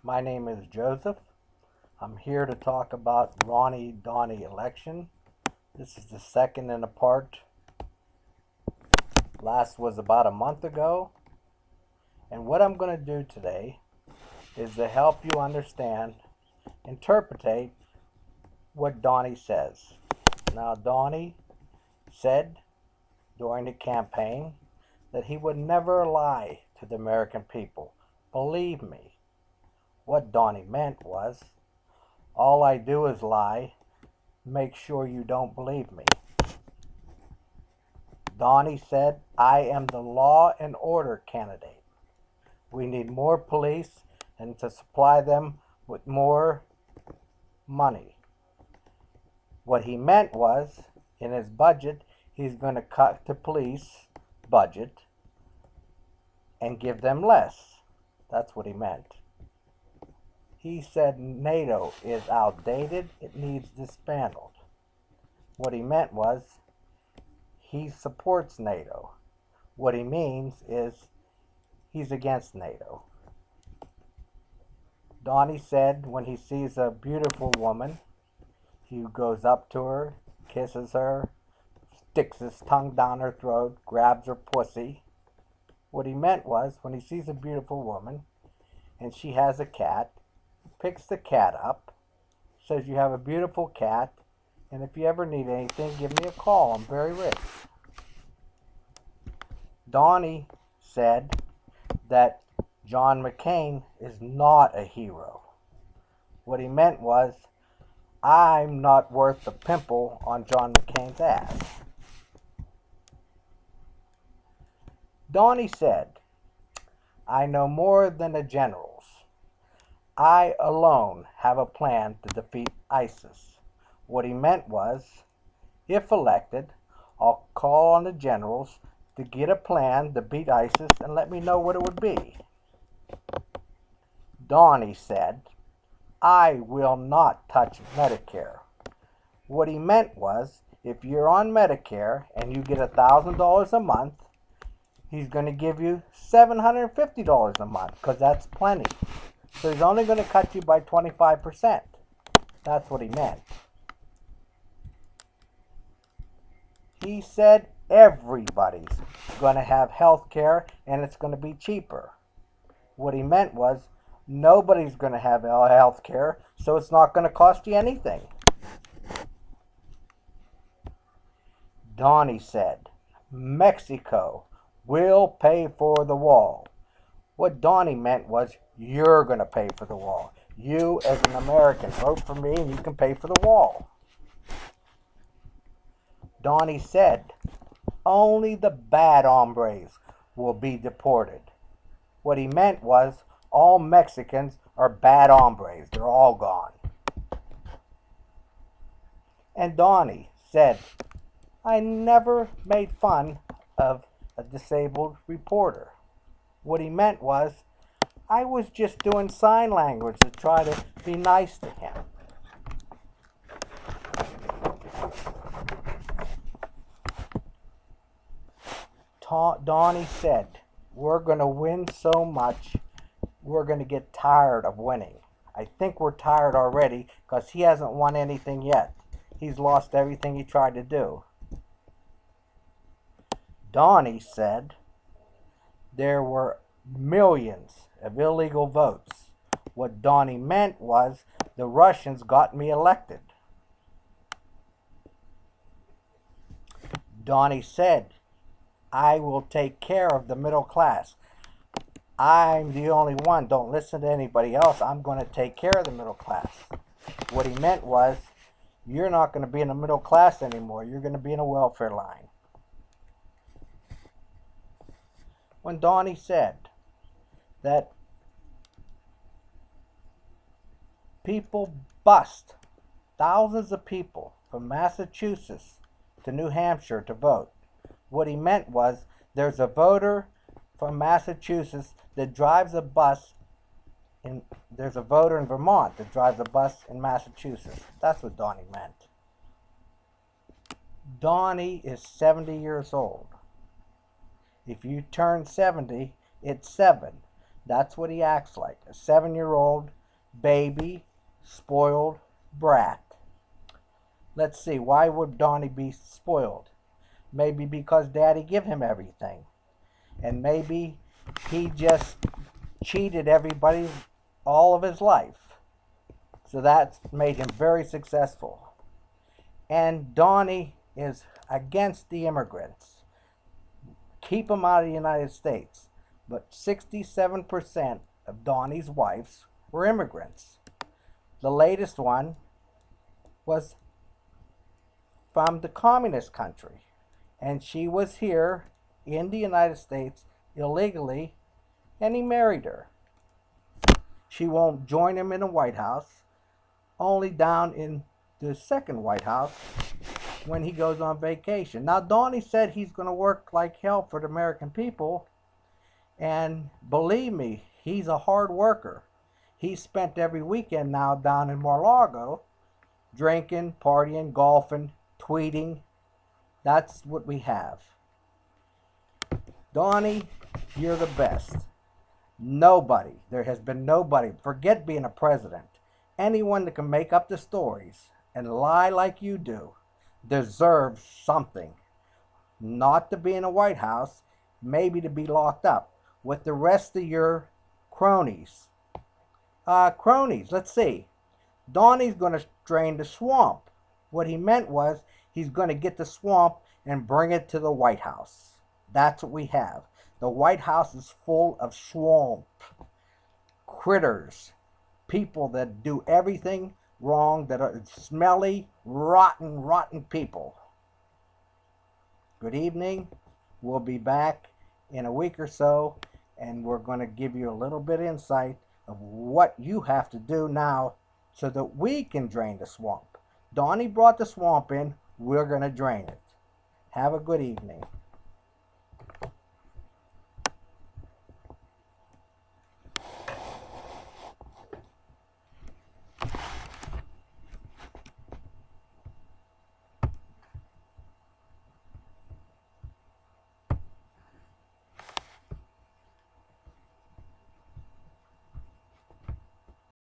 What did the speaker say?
My name is Joseph. I'm here to talk about Ronnie Donnie election. This is the second in a part. Last was about a month ago. And what I'm going to do today is to help you understand, interpretate what Donnie says. Now, Donnie said during the campaign that he would never lie to the American people. Believe me. What Donnie meant was, all I do is lie. Make sure you don't believe me. Donnie said, I am the law and order candidate. We need more police and to supply them with more money. What he meant was, in his budget, he's going to cut the police budget and give them less. That's what he meant. He said NATO is outdated, it needs disbanded. What he meant was, he supports NATO. What he means is, he's against NATO. Donnie said when he sees a beautiful woman, he goes up to her, kisses her, sticks his tongue down her throat, grabs her pussy. What he meant was, when he sees a beautiful woman and she has a cat, picks the cat up, says, you have a beautiful cat, and if you ever need anything, give me a call. I'm very rich. Donnie said that John McCain is not a hero. What he meant was, I'm not worth the pimple on John McCain's ass. Donnie said, I know more than the generals. I alone have a plan to defeat ISIS. What he meant was, if elected, I'll call on the generals to get a plan to beat ISIS and let me know what it would be. Donnie said, I will not touch Medicare. What he meant was, if you're on Medicare and you get $1,000 a month, he's going to give you $750 a month, because that's plenty. So he's only going to cut you by 25%. That's what he meant. He said everybody's going to have health care and it's going to be cheaper. What he meant was, nobody's going to have health care, so it's not going to cost you anything. Donnie said, Mexico will pay for the wall. What Donnie meant was, you're going to pay for the wall. You, as an American, vote for me and you can pay for the wall. Donnie said, only the bad hombres will be deported. What he meant was, all Mexicans are bad hombres. They're all gone. And Donnie said, I never made fun of a disabled reporter. What he meant was, I was just doing sign language to try to be nice to him. Donnie said, we're going to win so much, we're going to get tired of winning. I think we're tired already, because he hasn't won anything yet. He's lost everything he tried to do. Donnie said there were millions of illegal votes. What Donnie meant was, the Russians got me elected. Donnie said, I will take care of the middle class. I'm the only one. Don't listen to anybody else. I'm going to take care of the middle class. What he meant was, you're not going to be in the middle class anymore. You're going to be in a welfare line. When Donnie said that people bust thousands of people from Massachusetts to New Hampshire to vote, what he meant was, there's a voter from Massachusetts that drives a bus, and there's a voter in Vermont that drives a bus in Massachusetts. That's what Donnie meant. Donnie is 70 years old. If you turn 70, it's 7. That's what he acts like. A 7-year-old baby, spoiled brat. Let's see, why would Donnie be spoiled? Maybe because Daddy give him everything. And maybe he just cheated everybody all of his life. So that's made him very successful. And Donnie is against the immigrants. Keep them out of the United States. But 67% of Donnie's wives were immigrants. The latest one was from the communist country. And she was here in the United States illegally, and he married her. She won't join him in the White House, only down in the second White House when he goes on vacation. Now, Donnie said he's going to work like hell for the American people, and believe me, he's a hard worker. He spent every weekend now down in Mar-a-Lago drinking, partying, golfing, tweeting. That's what we have. Donnie, you're the best. Nobody, there has been nobody, forget being a president. Anyone that can make up the stories and lie like you do deserves something. Not to be in the White House, maybe to be locked up with the rest of your cronies. Let's see. Donnie's going to drain the swamp. What he meant was he's going to get the swamp and bring it to the White House. That's what we have. The White House is full of swamp critters, people that do everything wrong, that are smelly, rotten people. Good evening. We'll be back in a week or so, and we're going to give you a little bit of insight of what you have to do now so that we can drain the swamp. Donnie brought the swamp in. We're going to drain it. Have a good evening.